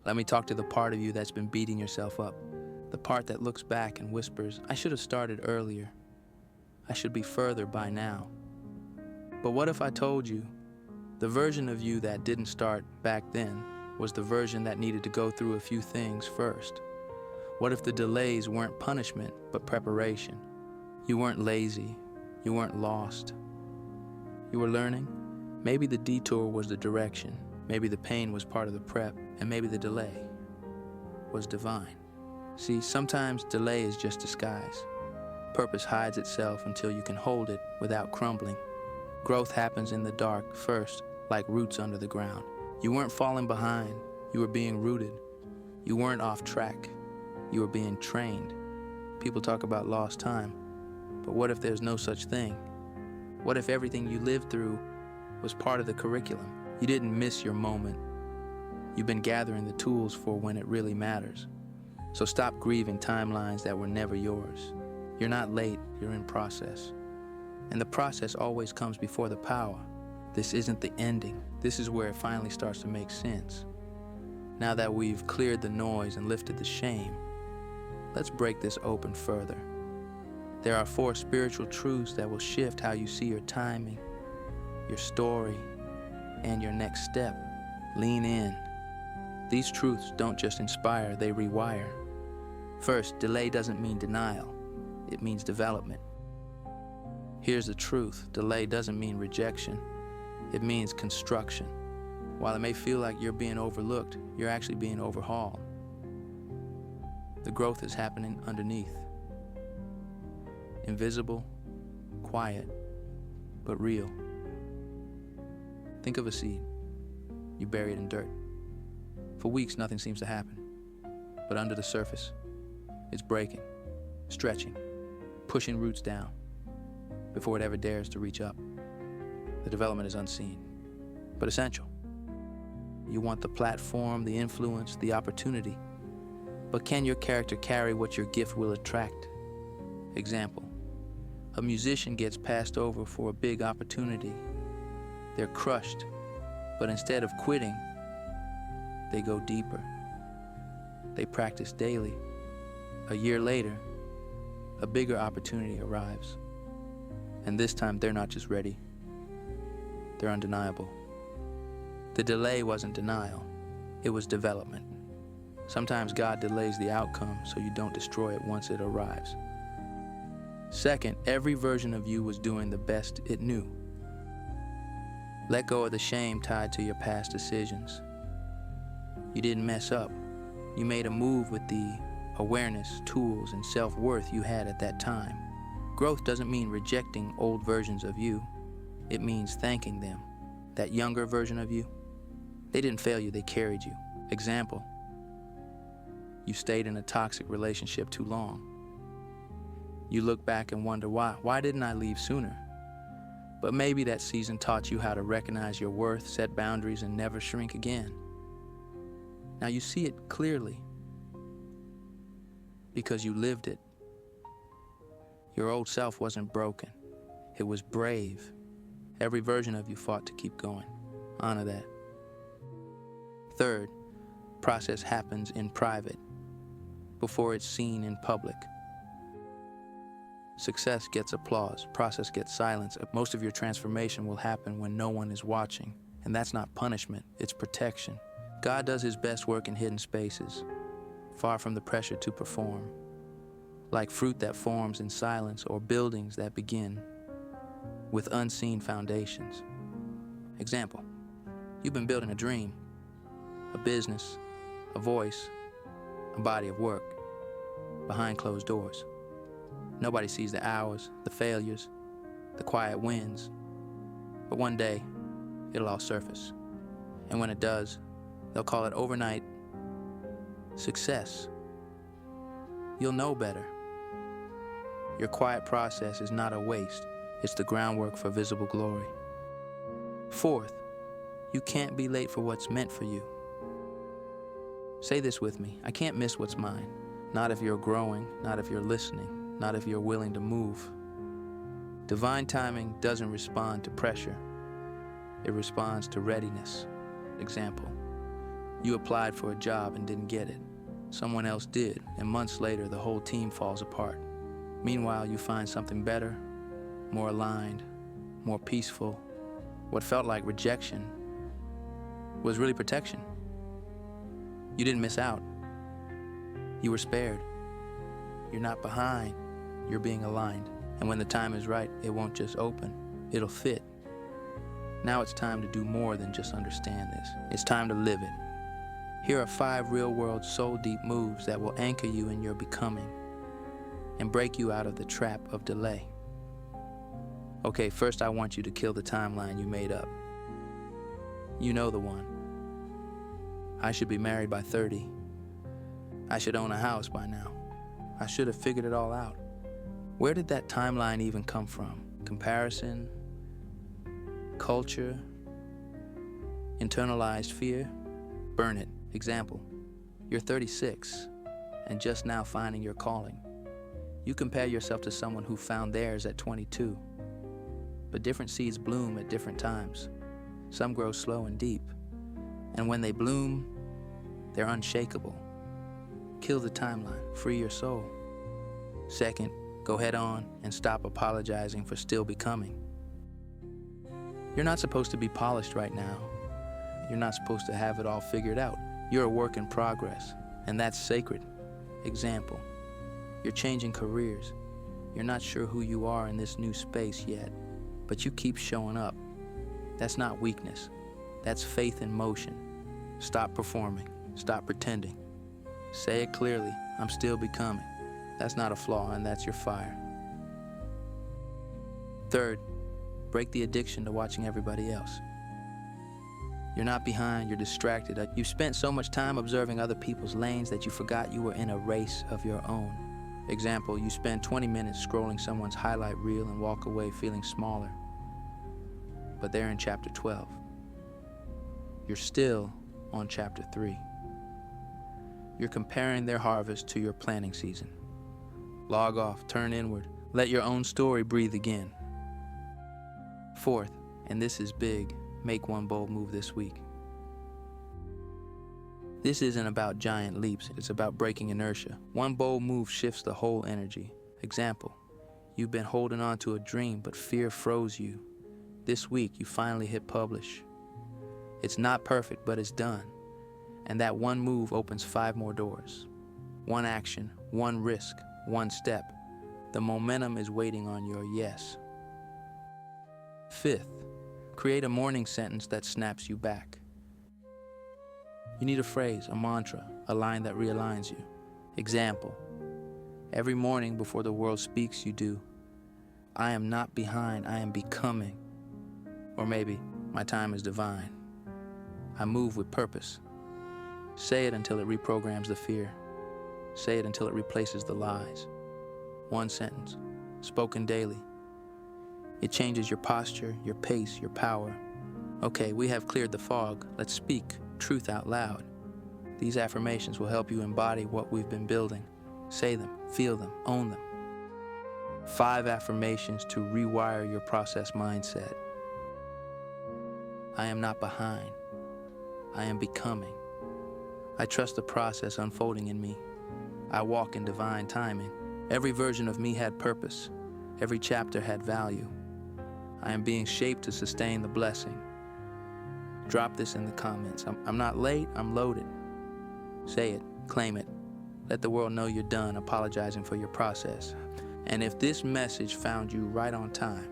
Let me talk to the part of you that's been beating yourself up. The part that looks back and whispers, I should have started earlier. I should be further by now. But what if I told you the version of you that didn't start back then was the version that needed to go through a few things first? What if the delays weren't punishment, but preparation? You weren't lazy. You weren't lost. You were learning. Maybe the detour was the direction. Maybe the pain was part of the prep. And maybe the delay was divine. See, sometimes delay is just disguise. Purpose hides itself until you can hold it without crumbling. Growth happens in the dark first, like roots under the ground. You weren't falling behind. You were being rooted. You weren't off track. You were being trained. People talk about lost time, but what if there's no such thing? What if everything you lived through was part of the curriculum? You didn't miss your moment. You've been gathering the tools for when it really matters. So stop grieving timelines that were never yours. You're not late, you're in process. And the process always comes before the power. This isn't the ending. This is where it finally starts to make sense. Now that we've cleared the noise and lifted the shame, let's break this open further. There are 4 spiritual truths that will shift how you see your timing, your story, and your next step. Lean in. These truths don't just inspire, they rewire. First, delay doesn't mean denial. It means development. Here's the truth. Delay doesn't mean rejection. It means construction. While it may feel like you're being overlooked, you're actually being overhauled. The growth is happening underneath. Invisible, quiet, but real. Think of a seed. You bury it in dirt. For weeks, nothing seems to happen. But under the surface, it's breaking, stretching, pushing roots down before it ever dares to reach up. The development is unseen, but essential. You want the platform, the influence, the opportunity. But can your character carry what your gift will attract? Example, a musician gets passed over for a big opportunity. They're crushed, but instead of quitting, they go deeper. They practice daily. A year later, a bigger opportunity arrives. And this time, they're not just ready. They're undeniable. The delay wasn't denial. It was development. Sometimes God delays the outcome so you don't destroy it once it arrives. Second, every version of you was doing the best it knew. Let go of the shame tied to your past decisions. You didn't mess up. You made a move with the awareness, tools, and self-worth you had at that time. Growth doesn't mean rejecting old versions of you. It means thanking them. That younger version of you, they didn't fail you, they carried you. Example, you stayed in a toxic relationship too long. You look back and wonder why. Why didn't I leave sooner? But maybe that season taught you how to recognize your worth, set boundaries, and never shrink again. Now you see it clearly because you lived it. Your old self wasn't broken. It was brave. Every version of you fought to keep going. Honor that. Third, process happens in private before it's seen in public. Success gets applause, process gets silence. Most of your transformation will happen when no one is watching. And that's not punishment, it's protection. God does his best work in hidden spaces, far from the pressure to perform. Like fruit that forms in silence or buildings that begin with unseen foundations. Example, you've been building a dream, a business, a voice, a body of work behind closed doors. Nobody sees the hours, the failures, the quiet wins. But one day, it'll all surface. And when it does, they'll call it overnight success. You'll know better. Your quiet process is not a waste. It's the groundwork for visible glory. Fourth, you can't be late for what's meant for you. Say this with me. I can't miss what's mine. Not if you're growing, not if you're listening, not if you're willing to move. Divine timing doesn't respond to pressure. It responds to readiness. Example, You applied for a job and didn't get it. Someone else did, and months later, the whole team falls apart. Meanwhile, you find something better, more aligned, more peaceful. What felt like rejection was really protection. You didn't miss out. You were spared. You're not behind. You're being aligned. And when the time is right, it won't just open, it'll fit. Now it's time to do more than just understand this. It's time to live it. Here are 5 real-world soul-deep moves that will anchor you in your becoming and break you out of the trap of delay. Okay, first I want you to kill the timeline you made up. You know the one. I should be married by 30. I should own a house by now. I should have figured it all out. Where did that timeline even come from? Comparison? Culture? Internalized fear? Burn it. Example, you're 36 and just now finding your calling. You compare yourself to someone who found theirs at 22. But different seeds bloom at different times. Some grow slow and deep. And when they bloom, they're unshakable. Kill the timeline, free your soul. Second, go head on and stop apologizing for still becoming. You're not supposed to be polished right now. You're not supposed to have it all figured out. You're a work in progress, and that's sacred. Example, you're changing careers. You're not sure who you are in this new space yet, but you keep showing up. That's not weakness. That's faith in motion. Stop performing. Stop pretending. Say it clearly, I'm still becoming. That's not a flaw, and that's your fire. Third, break the addiction to watching everybody else. You're not behind, you're distracted. You've spent so much time observing other people's lanes that you forgot you were in a race of your own. Example, you spend 20 minutes scrolling someone's highlight reel and walk away feeling smaller. But they're in chapter 12. You're still on chapter 3. You're comparing their harvest to your planting season. Log off, turn inward, let your own story breathe again. Fourth, and this is big, make one bold move this week. This isn't about giant leaps, it's about breaking inertia. One bold move shifts the whole energy. Example, you've been holding on to a dream, but fear froze you. This week, you finally hit publish. It's not perfect, but it's done. And that one move opens 5 more doors. One action, one risk, one step. The momentum is waiting on your yes. Fifth, create a morning sentence that snaps you back. You need a phrase, a mantra, a line that realigns you. Example, every morning before the world speaks, you do, I am not behind, I am becoming. Or maybe, my time is divine. I move with purpose. Say it until it reprograms the fear. Say it until it replaces the lies. One sentence, spoken daily. It changes your posture, your pace, your power. Okay, we have cleared the fog. Let's speak truth out loud. These affirmations will help you embody what we've been building. Say them, feel them, own them. 5 affirmations to rewire your process mindset. I am not behind. I am becoming. I trust the process unfolding in me. I walk in divine timing. Every version of me had purpose. Every chapter had value. I am being shaped to sustain the blessing. Drop this in the comments. I'm not late, I'm loaded. Say it, claim it. Let the world know you're done apologizing for your process. And if this message found you right on time,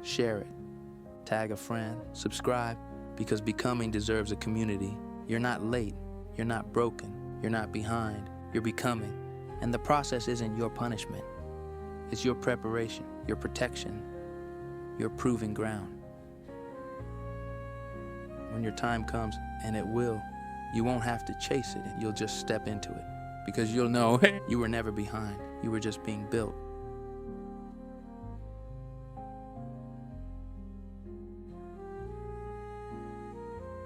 share it. Tag a friend, subscribe, because becoming deserves a community. You're not late, you're not broken, you're not behind, you're becoming. And the process isn't your punishment. It's your preparation, your protection, your proving ground. When your time comes, and it will, you won't have to chase it, you'll just step into it. Because you'll know you were never behind, you were just being built.